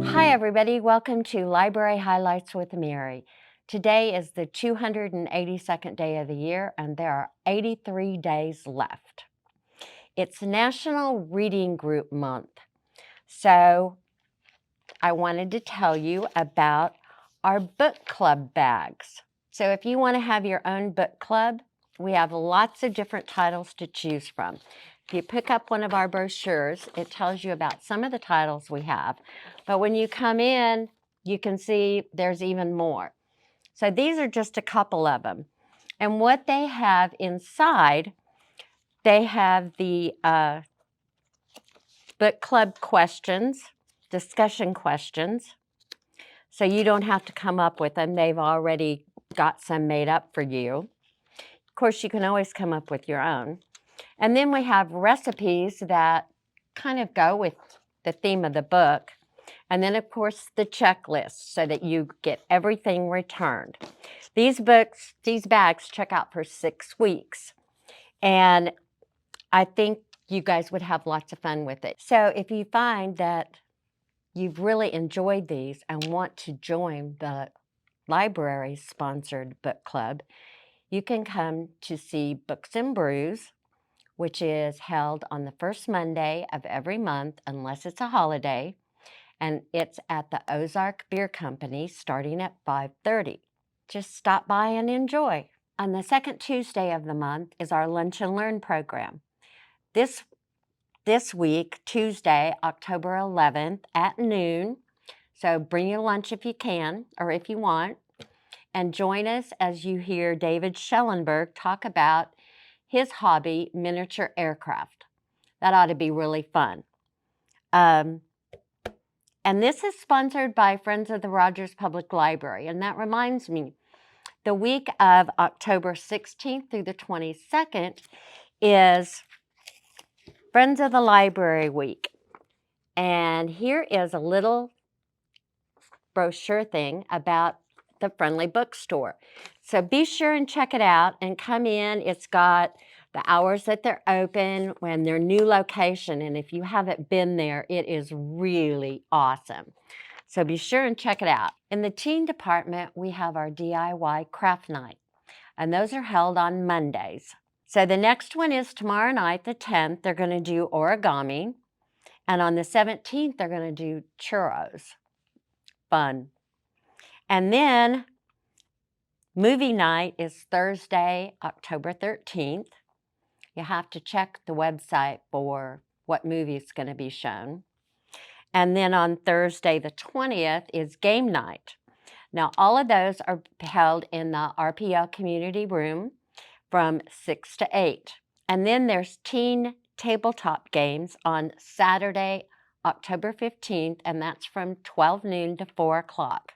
Hi everybody, welcome to Library Highlights with Mary. Today is the 282nd day of the year and there are 83 days left. It's National Reading Group Month, so I wanted to tell you about our book club bags. So if you want to have your own book club, we have lots of different titles to choose from. If you pick up one of our brochures, it tells you about some of the titles we have. But when you come in, you can see there's even more. So these are just a couple of them. And what they have inside, they have the book club questions, discussion questions. So you don't have to come up with them. They've already got some made up for you. Of course, you can always come up with your own. And then we have recipes that kind of go with the theme of the book. And then, of course, the checklist so that you get everything returned. These bags check out for 6 weeks. And I think you guys would have lots of fun with it. So if you find that you've really enjoyed these and want to join the library-sponsored book club, you can come to see Books and Brews, which is held on the first Monday of every month, unless it's a holiday, and it's at the Ozark Beer Company starting at 5:30. Just stop by and enjoy. On the second Tuesday of the month is our Lunch and Learn program. This week, Tuesday, October 11th at noon. So bring your lunch if you can or if you want. And join us as you hear David Schellenberg talk about his hobby, miniature aircraft. That ought to be really fun. And this is sponsored by Friends of the Rogers Public Library. And that reminds me, the week of October 16th through the 22nd is Friends of the Library Week. And here is a little brochure thing about the Friendly Bookstore. So be sure and check it out and come in. It's got the hours that they're open when their new location. And if you haven't been there, it is really awesome. So be sure and check it out. In the teen department, we have our DIY craft night, and those are held on Mondays. So the next one is tomorrow night, the 10th. They're going to do origami. And on the 17th, they're going to do churros. Fun. And then movie night is Thursday, October 13th. You have to check the website for what movie is going to be shown. And then on Thursday, the 20th, is game night. Now, all of those are held in the RPL community room from 6 to 8. And then there's teen tabletop games on Saturday, October 15th, and that's from 12 noon to 4 o'clock.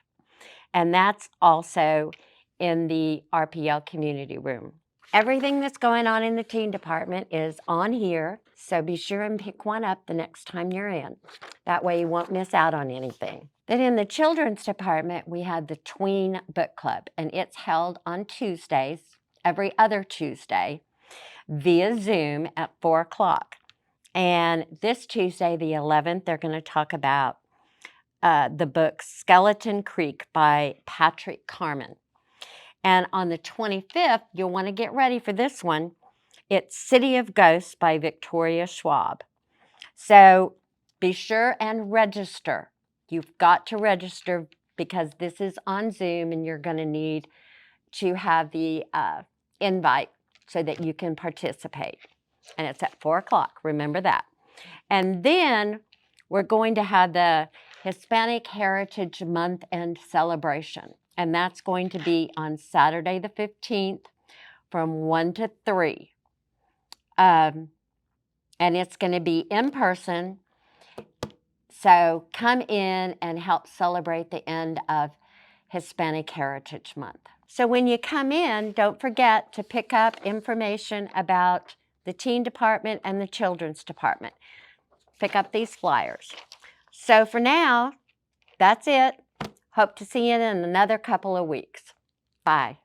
And that's also in the RPL community room. Everything that's going on in the teen department is on here, so be sure and pick one up the next time you're in. That way you won't miss out on anything. Then in the children's department, we have the Tween Book Club, and it's held on Tuesdays, every other Tuesday, via Zoom at 4 o'clock. And this Tuesday, the 11th, they're going to talk about the book Skeleton Creek by Patrick Carman. And on the 25th, you'll want to get ready for this one. It's City of Ghosts by Victoria Schwab. So be sure and register. You've got to register because this is on Zoom and you're going to need to have the invite so that you can participate. And it's at 4 o'clock, remember that. And then we're going to have the Hispanic Heritage Month End celebration. And that's going to be on Saturday the 15th from 1 to 3. And it's going to be in person. So come in and help celebrate the end of Hispanic Heritage Month. So when you come in, don't forget to pick up information about the teen department and the children's department. Pick up these flyers. So for now, that's it. Hope to see you in another couple of weeks. Bye.